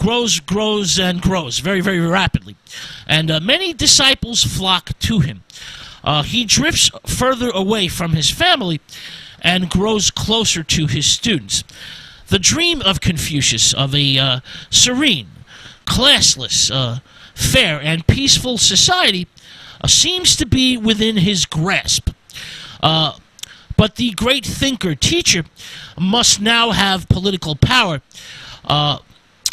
grows, and grows very, very rapidly. And many disciples flock to him. He drifts further away from his family and grows closer to his students. The dream of Confucius of a serene, classless, fair, and peaceful society seems to be within his grasp. But the great thinker-teacher must now have political power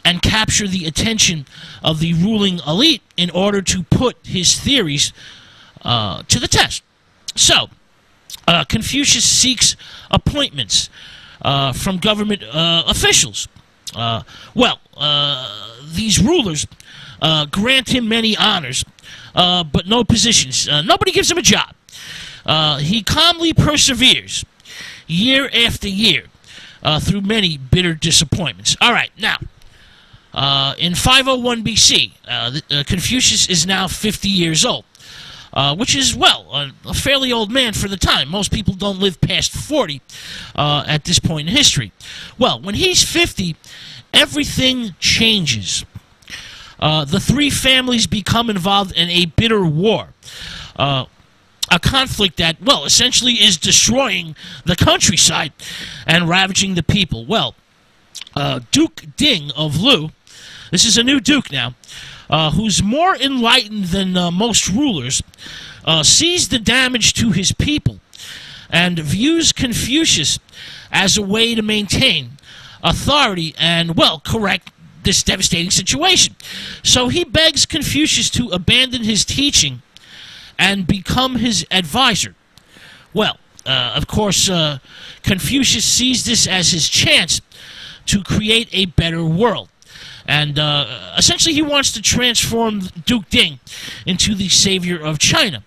and capture the attention of the ruling elite in order to put his theories to the test. So, Confucius seeks appointments from government officials. These rulers grant him many honors, but no positions. Nobody gives him a job. He calmly perseveres year after year through many bitter disappointments. All right, now, in 501 BC, Confucius is now 50 years old, which is, well, a fairly old man for the time. Most people don't live past 40 at this point in history. Well, when he's 50, everything changes. The three families become involved in a bitter war. A conflict that, well, essentially is destroying the countryside and ravaging the people. Well, Duke Ding of Lu, this is a new duke now, who's more enlightened than most rulers, sees the damage to his people and views Confucius as a way to maintain authority and, well, correct this devastating situation. So he begs Confucius to abandon his teaching and become his advisor. Well, of course, Confucius sees this as his chance to create a better world. And essentially he wants to transform Duke Ding into the savior of China.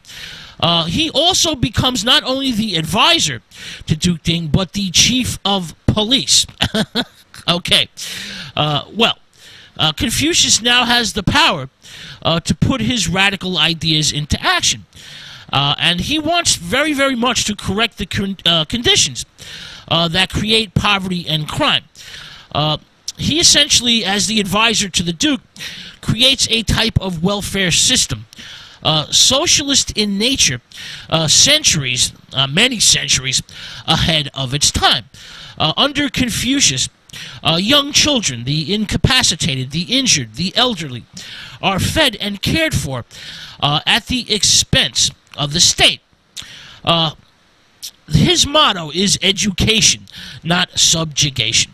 He also becomes not only the advisor to Duke Ding, but the chief of police. Okay. Confucius now has the power to put his radical ideas into action. And he wants very, very much to correct the conditions that create poverty and crime. He essentially, as the advisor to the Duke, creates a type of welfare system. Socialist in nature, many centuries ahead of its time. Under Confucius, young children, the incapacitated, the injured, the elderly, are fed and cared for at the expense of the state. His motto is education, not subjugation.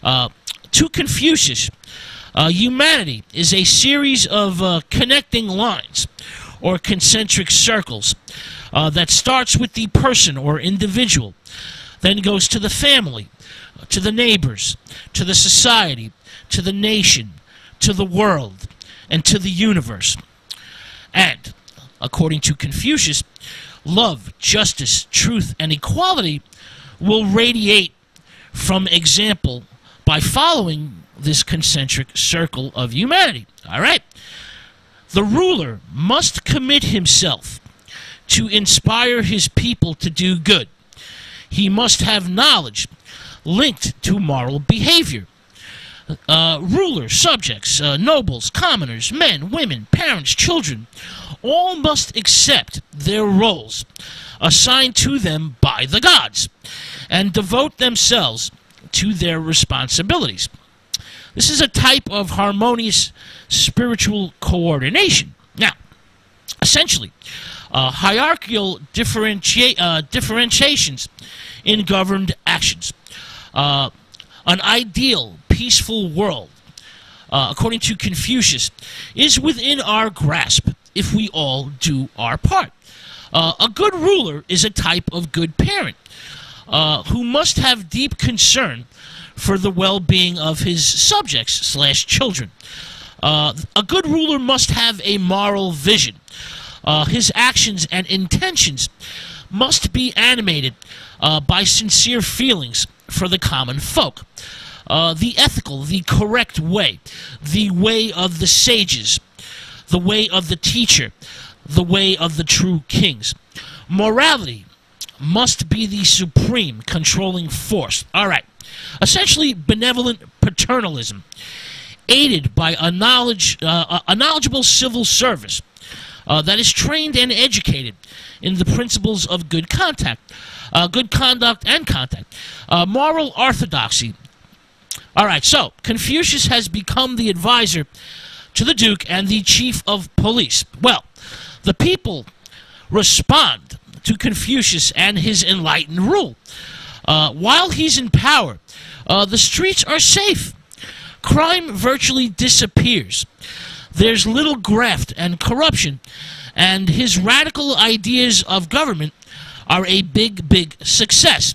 To Confucius, humanity is a series of connecting lines or concentric circles that starts with the person or individual, then goes to the family, to the neighbors, to the society, to the nation, to the world, and to the universe. And, according to Confucius, love, justice, truth, and equality will radiate from example by following this concentric circle of humanity. All right? The ruler must commit himself to inspire his people to do good. He must have knowledge linked to moral behavior. Rulers, subjects, nobles, commoners, men, women, parents, children, all must accept their roles assigned to them by the gods and devote themselves to their responsibilities. This is a type of harmonious spiritual coordination. Now, essentially, hierarchical differentiations in governed actions. An ideal, peaceful world, according to Confucius, is within our grasp if we all do our part. A good ruler is a type of good parent who must have deep concern for the well-being of his subjects/children. A good ruler must have a moral vision. His actions and intentions must be animated by sincere feelings for the common folk. The ethical, the correct way, the way of the sages, the way of the teacher, the way of the true kings. Morality must be the supreme controlling force. All right. Essentially, benevolent paternalism aided by a knowledgeable civil service that is trained and educated in the principles of good conduct and contact, moral orthodoxy. All right, so Confucius has become the advisor to the Duke and the chief of police. Well, the people respond to Confucius and his enlightened rule. While he's in power, the streets are safe. Crime virtually disappears. There's little graft and corruption, and his radical ideas of government are a big, big success.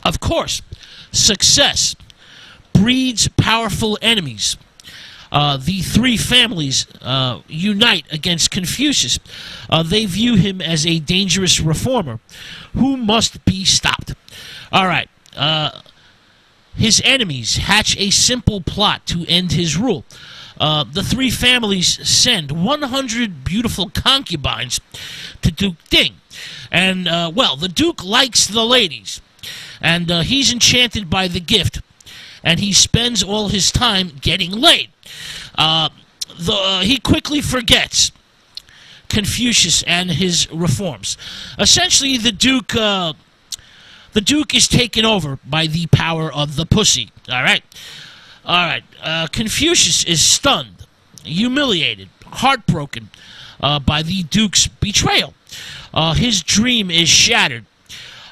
Of course, success breeds powerful enemies. The three families unite against Confucius. They view him as a dangerous reformer who must be stopped. All right. His enemies hatch a simple plot to end his rule. The three families send 100 beautiful concubines to Duke Ding. And, well, the Duke likes the ladies. And he's enchanted by the gift. And he spends all his time getting laid. He quickly forgets Confucius and his reforms. Essentially, the Duke is taken over by the power of the pussy. All right? All right. Confucius is stunned, humiliated, heartbroken by the Duke's betrayal. His dream is shattered,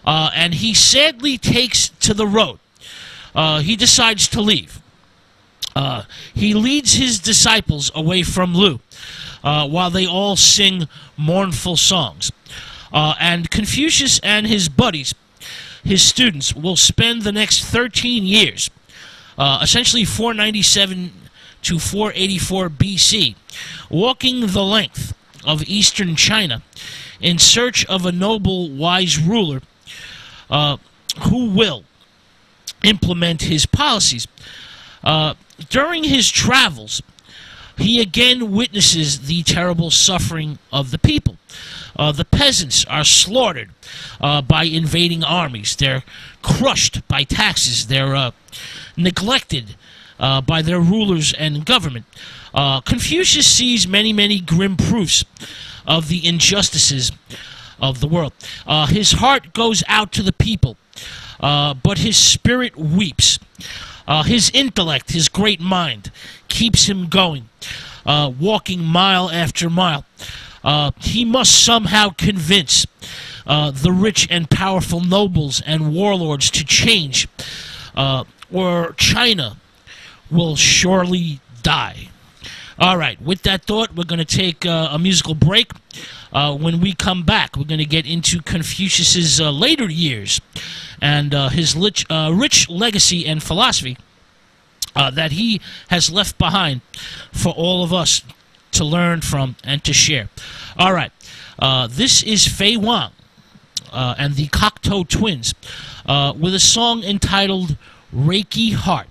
and he sadly takes to the road. He decides to leave. He leads his disciples away from Lu while they all sing mournful songs. And Confucius and his buddies, his students, will spend the next 13 years, essentially 497 to 484 BC, walking the length of eastern China in search of a noble, wise ruler who will implement his policies. During his travels, he again witnesses the terrible suffering of the people. The peasants are slaughtered by invading armies. They're crushed by taxes. They're neglected by their rulers and government. Confucius sees many, many grim proofs of the injustices of the world. His heart goes out to the people, but his spirit weeps. His intellect, his great mind, keeps him going, walking mile after mile. He must somehow convince the rich and powerful nobles and warlords to change, or China will surely die. All right, with that thought, we're going to take a musical break. When we come back, we're going to get into Confucius's later years and his rich legacy and philosophy that he has left behind for all of us to learn from and to share. All right, this is Fei Wang and the Cocteau Twins with a song entitled Reiki Heart.